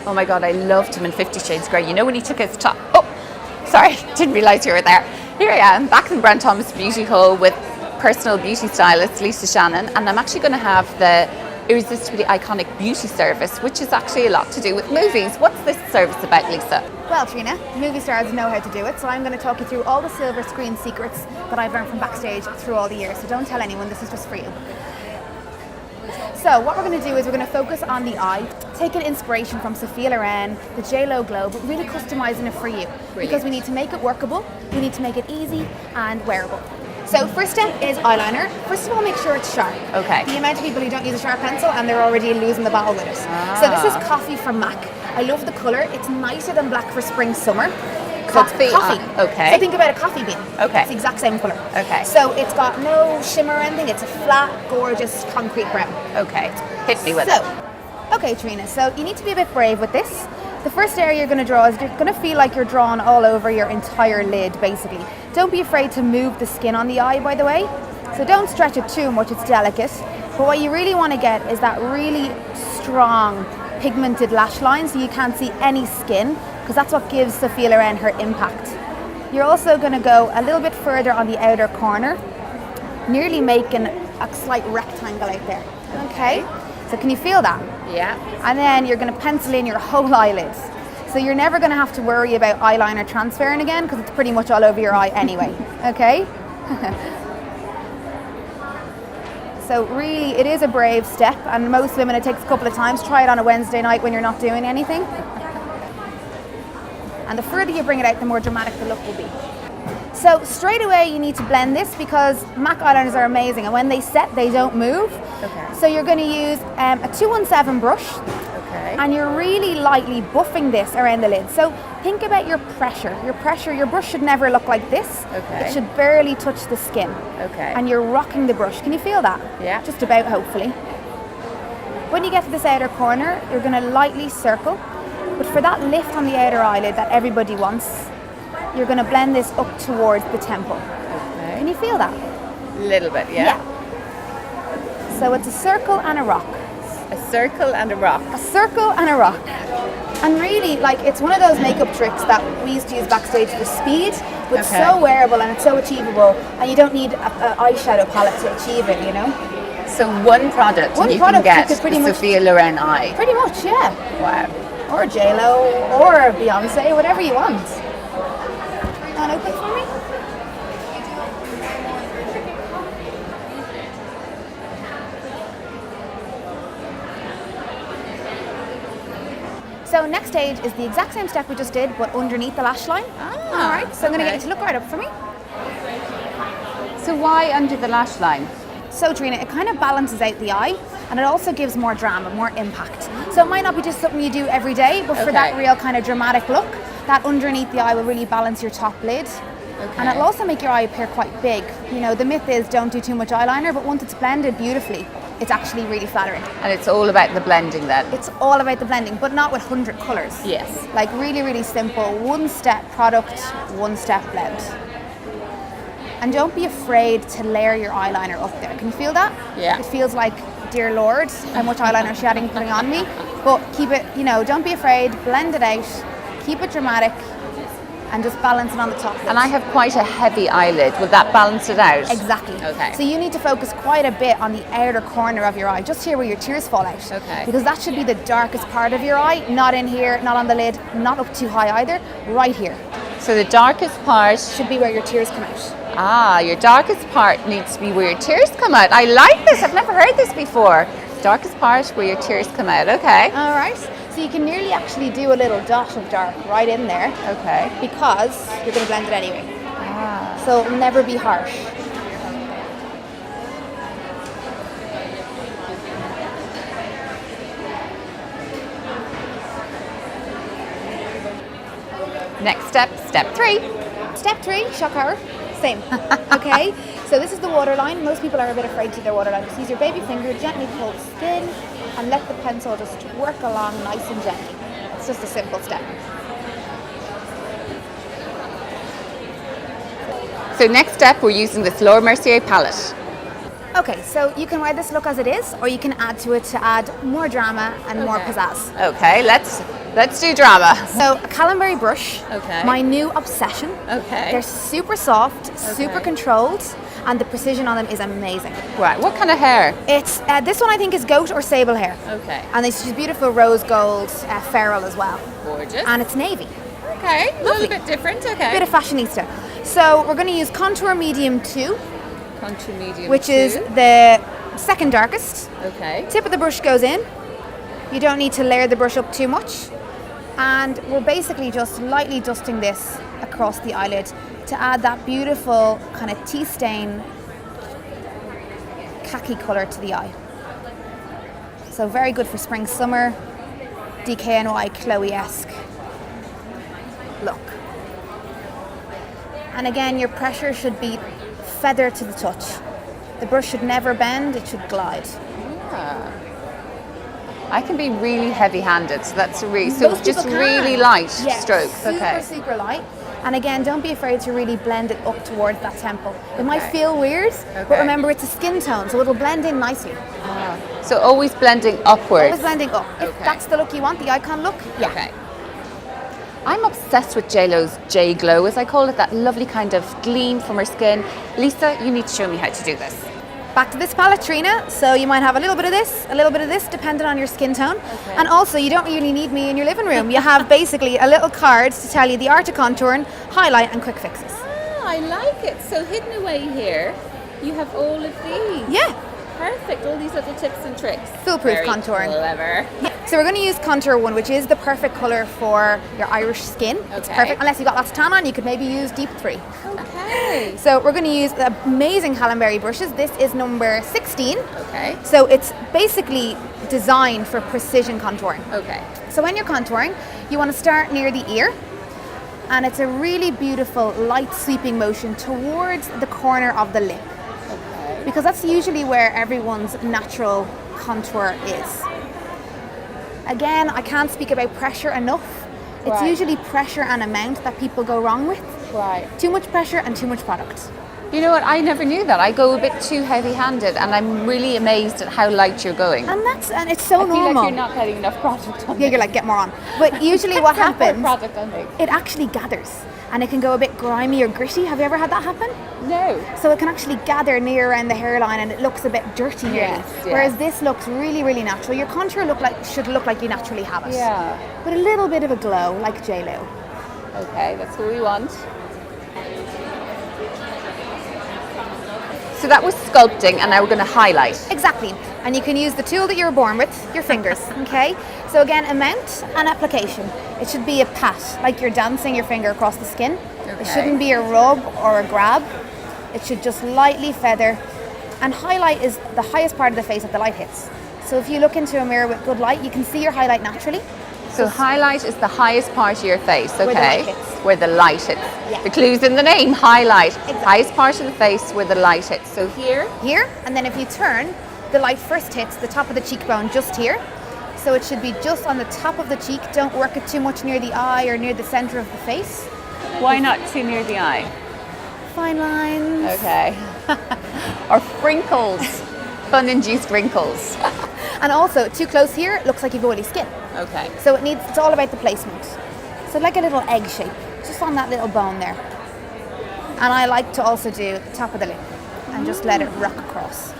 Oh my God, I loved him in 50 Shades Grey. You know when he took his top... Oh, sorry, didn't realise you were there. Here I am, back in Brent Thomas Beauty Hall with personal beauty stylist Lisa Shannon, and I'm actually going to have the Irresistible Icon Beauty Service, which is actually a lot to do with movies. What's this service about, Lisa? Well, Trina, movie stars know how to do it, so I'm going to talk you through all the silver screen secrets that I've learned from backstage through all the years. So don't tell anyone, this is just for you. So what we're going to do is we're going to focus on the eye, taking inspiration from Sophia Loren, the JLo Glow, but really customizing it for you. Brilliant. Because we need to make it workable, we need to make it easy and wearable. So first step is eyeliner. First of all, make sure it's sharp. Okay. The amount of people who don't use a sharp pencil and they're already losing the battle with it. So this is Coffee from MAC. I love the colour. It's nicer than black for spring, summer. Coffee. Okay. So think about a coffee bean. Okay. It's the exact same colour. Okay. So it's got no shimmer or anything. It's a flat, gorgeous, concrete brown. Okay. Hit me with it. Okay, Trina. So you need to be a bit brave with this. The first area you're going to draw is you're going to feel like you're drawing all over your entire lid, basically. Don't be afraid to move the skin on the eye, by the way. So don't stretch it too much, it's delicate. But what you really want to get is that really strong pigmented lash line so you can't see any skin, because that's what gives Sophia Loren her impact. You're also going to go a little bit further on the outer corner, nearly making a slight rectangle out there. Okay? So can you feel that? Yeah. And then you're going to pencil in your whole eyelids. So you're never going to have to worry about eyeliner transferring again because it's pretty much all over your eye anyway. Okay? So really, it is a brave step, and most women it takes a couple of times. Try it on a Wednesday night when you're not doing anything. And the further you bring it out, the more dramatic the look will be. So straight away you need to blend this because MAC eyeliners are amazing, and when they set, they don't move. Okay. So you're going to use a 217 brush. Okay. And you're really lightly buffing this around the lid. So think about your pressure. Your brush should never look like this. Okay. It should barely touch the skin. Okay. And you're rocking the brush. Can you feel that? Yeah. Just about, hopefully. When you get to this outer corner, you're going to lightly circle. But for that lift on the outer eyelid that everybody wants, you're going to blend this up towards the temple. Okay. Can you feel that? Little bit, yeah. So it's a circle and a rock. A circle and a rock. A circle and a rock. And really, like, it's one of those makeup tricks that we used to use backstage for speed, but it's so wearable and it's so achievable, and you don't need an eyeshadow palette to achieve it, you know? So one product One you product can you get could pretty the much- Sophia Loren eye. Pretty much, yeah. Wow. Or JLo, or Beyonce, whatever you want. And open for me? So next stage is the exact same step we just did, but underneath the lash line. All right, so I'm going to get you to look right up for me. So why under the lash line? So Trina, it kind of balances out the eye, and it also gives more drama, more impact. So it might not be just something you do every day, but for that real kind of dramatic look, that underneath the eye will really balance your top lid. And it'll also make your eye appear quite big. You know, the myth is don't do too much eyeliner, but once it's blended beautifully, it's actually really flattering. And it's all about the blending then? It's all about the blending, but not with 100 colours. Yes. Like really, really simple, one-step product, one-step blend. And don't be afraid to layer your eyeliner up there. Can you feel that? Yeah. It feels like, dear Lord, how much eyeliner is she putting on me? But keep it, you know, don't be afraid, blend it out, keep it dramatic, and just balance it on the top lid. And I have quite a heavy eyelid. Will that balance it out? Exactly. Okay. So you need to focus quite a bit on the outer corner of your eye, just here where your tears fall out. Okay. Because that should be the darkest part of your eye, not in here, not on the lid, not up too high either, right here. So the darkest part... Should be where your tears come out. Ah, your darkest part needs to be where your tears come out. I like this. I've never heard this before. Darkest part where your tears come out. Okay. All right. So you can nearly actually do a little dot of dark right in there. Okay. Because you're going to blend it anyway. Ah. So it'll never be harsh. Next step, step 3. Step 3, shock horror. Same. Okay. So this is the waterline. Most people are a bit afraid to their waterline. Just use your baby finger, gently pull the skin, and let the pencil just work along nice and gently. It's just a simple step. So next step, we're using this Laura Mercier palette. Okay, so you can wear this look as it is, or you can add to it to add more drama and more pizzazz. Okay, let's do drama. So a calamari brush, Okay. my new obsession. Okay. They're super soft, super controlled, and the precision on them is amazing. Right, what kind of hair? It's this one I think is goat or sable hair. Okay. And it's just beautiful rose gold ferrule as well. Gorgeous. And it's navy. Okay, a Lovely. little bit different, okay. Bit of fashionista. So we're going to use contour medium 2, Contour medium which 2. is the second darkest. Okay. Tip of the brush goes in. You don't need to layer the brush up too much. And we're basically just lightly dusting this across the eyelid to add that beautiful kind of tea stain khaki colour to the eye. So very good for spring, summer, DKNY Chloe-esque look. And again, your pressure should be feather to the touch. The brush should never bend, it should glide. Yeah. I can be really heavy-handed, so that's really, Most just people can. really light Yeah, strokes. super, Okay. super light. And again, don't be afraid to really blend it up towards that temple. It might feel weird, but Okay. remember it's a skin tone, so it'll blend in nicely. So always blending upwards. Always blending up. If Okay. that's the look you want, the icon look, yeah. Okay. I'm obsessed with JLo's J Glow, as I call it, that lovely kind of gleam from her skin. Lisa, you need to show me how to do this. Back to this palette, Trina. So you might have a little bit of this, a little bit of this, depending on your skin tone. Okay. And also, you don't really need me in your living room. You have basically a little card to tell you the art of contouring, highlight, and quick fixes. Ah, I like it. So hidden away here, you have all of these. Yeah, Perfect. All these little tips and tricks. Foolproof Very contouring. Clever. so we're going to use Contour 1, which is the perfect colour for your Irish skin. It's Okay. perfect. Unless you've got lots of tan on, you could maybe use Deep 3. Okay. So we're going to use the amazing Calamberry brushes. This is number 16. Okay. So it's basically designed for precision contouring. Okay. So when you're contouring, you want to start near the ear, and it's a really beautiful light sweeping motion towards the corner of the lip, because that's usually where everyone's natural contour is. Again, I can't speak about pressure enough. It's Right. usually pressure and amount that people go wrong with. Right. Too much pressure and too much product. You know what? I never knew that. I go a bit too heavy-handed, and I'm really amazed at how light you're going. And it's so I feel normal. like you're not getting enough product on Yeah, you're like, get more on. But usually what happens, product on me. it actually gathers, and it can go a bit grimy or gritty. Have you ever had that happen? No. So it can actually gather near around the hairline, and it looks a bit dirty nearly. Yes, yeah. Whereas this looks really, really natural. Your contour should look like you naturally have it. Yeah. With a little bit of a glow, like JLo. Okay, that's what we want. So that was sculpting, and now we're going to highlight. Exactly. And you can use the tool that you were born with, your fingers, okay? So again, amount and application. It should be a pat, like you're dancing your finger across the skin. Okay. It shouldn't be a rub or a grab. It should just lightly feather. And highlight is the highest part of the face that the light hits. So if you look into a mirror with good light, you can see your highlight naturally. So highlight is the highest part of your face, okay? Where the light hits. Where the light hits. Yeah. The clue's in the name, highlight. Exactly. Highest part of the face where the light hits. So here, Here, and then if you turn, the light first hits the top of the cheekbone just here. So it should be just on the top of the cheek. Don't work it too much near the eye or near the center of the face. why not too near the eye? Fine lines. Okay. Or wrinkles, fun-induced wrinkles. And also, too close here, it looks like you've oily skin. Okay. So it's all about the placement. So like a little egg shape, just on that little bone there. And I like to also do the top of the lip and just let it rock across.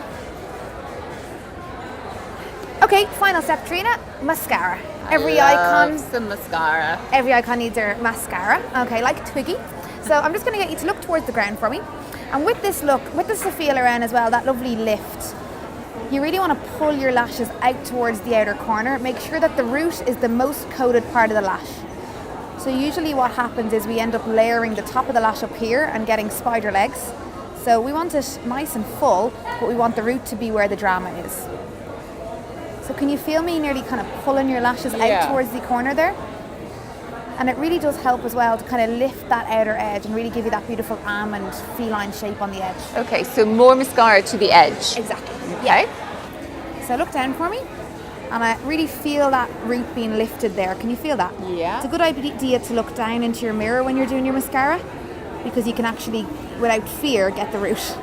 Okay, final step, Trina, mascara. Every icon Some mascara. needs their mascara. Okay, like Twiggy. So I'm just going to get you to look towards the ground for me. And with this look, with the feel around as well, that lovely lift, you really want to pull your lashes out towards the outer corner. Make sure that the root is the most coated part of the lash. So usually what happens is we end up layering the top of the lash up here and getting spider legs. So we want it nice and full, but we want the root to be where the drama is. So can you feel me nearly kind of pulling your lashes out towards the corner there? And it really does help as well to kind of lift that outer edge and really give you that beautiful almond feline shape on the edge. Okay, so more mascara to the edge. Exactly. Okay. So look down for me, and I really feel that root being lifted there. Can you feel that? Yeah. It's a good idea to look down into your mirror when you're doing your mascara, because you can actually, without fear, get the root.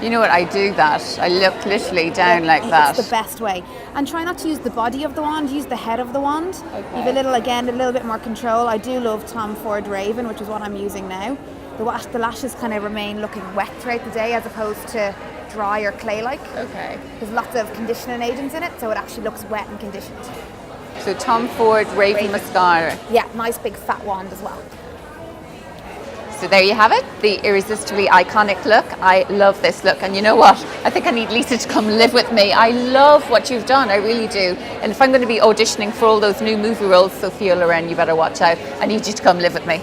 You know what, I do that. I look literally down like that. It's the best way. And try not to use the body of the wand, use the head of the wand. Okay. You've a little bit more control. I do love Tom Ford Raven, which is what I'm using now. The lashes kind of remain looking wet throughout the day as opposed to dry or clay-like. Okay. There's lots of conditioning agents in it, so it actually looks wet and conditioned. So Tom Ford Raven mascara. Yeah, nice big fat wand as well. So there you have it, the irresistibly iconic look. I love this look, and you know what? I think I need Lisa to come live with me. I love what you've done, I really do. And if I'm going to be auditioning for all those new movie roles, Sophia Loren, you better watch out. I need you to come live with me.